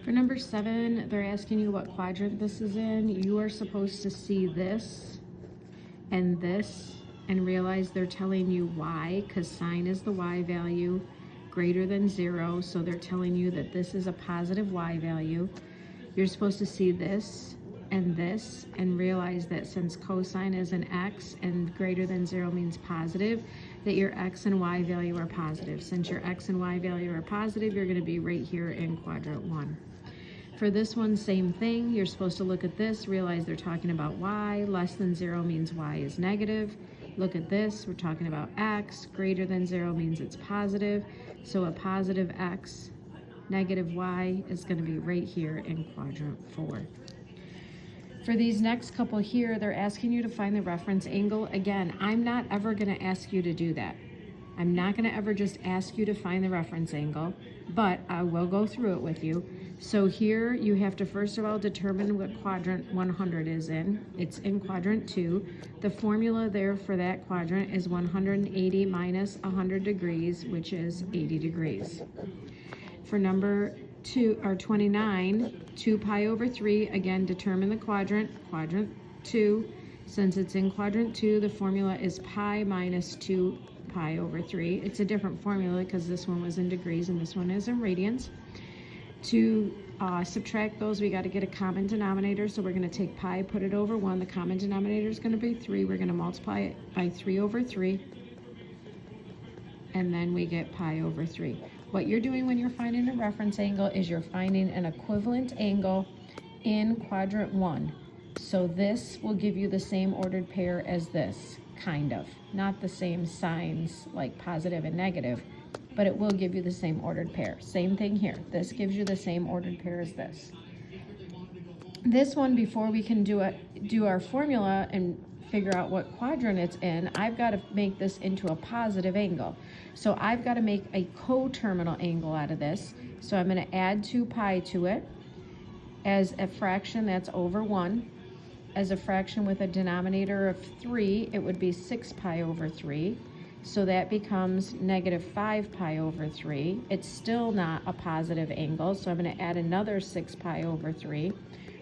For number 7, they're asking you what quadrant this is in. You are supposed to see this and realize they're telling you y, because sine is the y value, greater than 0, so they're telling you that this is a positive y value. You're supposed to see this and realize that since cosine is an x and greater than 0 means positive, that your x and y value are positive. Since your x and y value are positive, you're going to be right here in quadrant 1. For this one, same thing. You're supposed to look at this, realize they're talking about y. Less than 0 means y is negative. Look at this, we're talking about x. Greater than 0 means it's positive. So a positive x, negative y is going to be right here in quadrant 4. For these next couple here, they're asking you to find the reference angle. Again, I'm not ever going to ask you to do that. I'm not going to ever just ask you to find the reference angle, but I will go through it with you. So here you have to first of all determine what quadrant 100 is in. It's in quadrant 2. The formula there for that quadrant is 180 minus 100 degrees, which is 80 degrees. For number 29, 2 pi over 3, again, determine the quadrant 2. Since it's in quadrant 2, the formula is pi minus 2 pi over 3. It's a different formula because this one was in degrees and this one is in radians. To subtract those, we got to get a common denominator, so we're going to take pi, put it over 1. The common denominator is going to be 3. We're going to multiply it by 3 over 3, and then we get pi over 3. What you're doing when you're finding a reference angle is you're finding an equivalent angle in quadrant 1. So this will give you the same ordered pair as this, kind of. Not the same signs like positive and negative, but it will give you the same ordered pair. Same thing here. This gives you the same ordered pair as this. This one, before we can do our formula and figure out what quadrant it's in, I've got to make this into a positive angle. So I've got to make a coterminal angle out of this. So I'm going to add 2 pi to it. As a fraction, that's over 1. As a fraction with a denominator of 3, it would be 6 pi over 3. So that becomes negative 5 pi over 3. It's still not a positive angle, so I'm going to add another 6 pi over 3,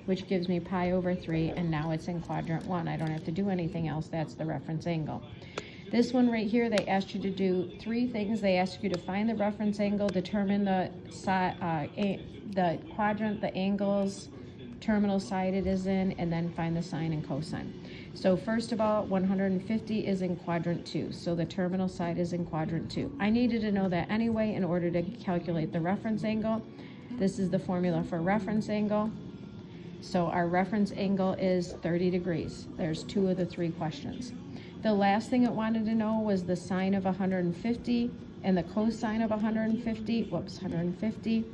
which gives me pi over 3, and now it's in quadrant 1. I don't have to do anything else. That's the reference angle. This one right here, they asked you to do 3 things. They asked you to find the reference angle, determine the quadrant, the angles, terminal side it is in, and then find the sine and cosine. So first of all, 150 is in quadrant 2, so the terminal side is in quadrant 2. I needed to know that anyway in order to calculate the reference angle. This is the formula for reference angle. So our reference angle is 30 degrees. There's 2 of the 3 questions. The last thing it wanted to know was the sine of 150 and the cosine of 150,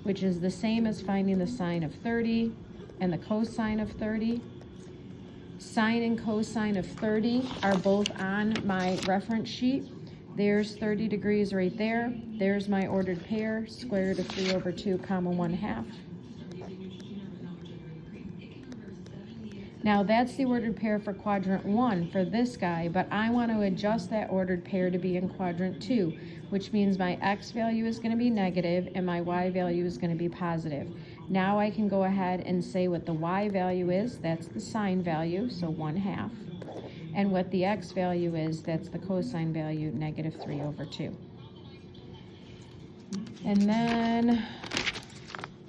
which is the same as finding the sine of 30 and the cosine of 30. Sine and cosine of 30 are both on my reference sheet. There's 30 degrees right there. There's my ordered pair, square root of 3 over 2, comma 1/2. Now that's the ordered pair for quadrant 1 for this guy, but I want to adjust that ordered pair to be in quadrant 2, which means my x value is going to be negative and my y value is going to be positive. Now I can go ahead and say what the y value is. That's the sine value, so 1/2. And what the x value is, that's the cosine value, negative 3 over 2. And then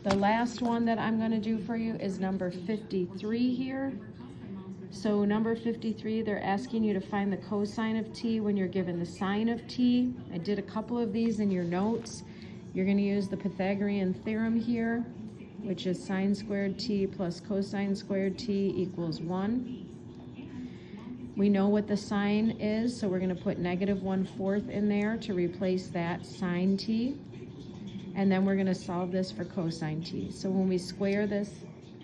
the last one that I'm going to do for you is number 53 here. So number 53, they're asking you to find the cosine of t when you're given the sine of t. I did a couple of these in your notes. You're going to use the Pythagorean theorem here, which is sine squared t plus cosine squared t equals 1. We know what the sine is, so we're going to put negative 1/4 in there to replace that sine t. And then we're going to solve this for cosine t. So when we square this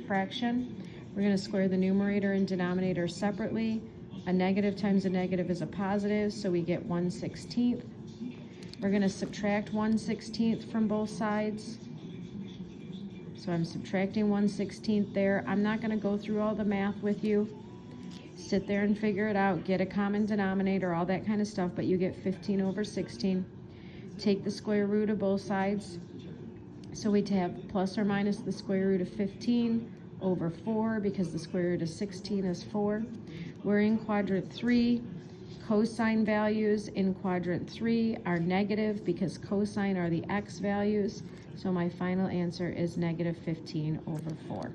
fraction, we're going to square the numerator and denominator separately. A negative times a negative is a positive, so we get 1/16. We're going to subtract 1/16 from both sides. So I'm subtracting 1/16 there. I'm not going to go through all the math with you. Sit there and figure it out. Get a common denominator, all that kind of stuff, but you get 15 over 16. Take the square root of both sides. So we have plus or minus the square root of 15 over 4 because the square root of 16 is 4. We're in quadrant 3. Cosine values in quadrant 3 are negative because cosine are the x values. So my final answer is negative 15 over 4.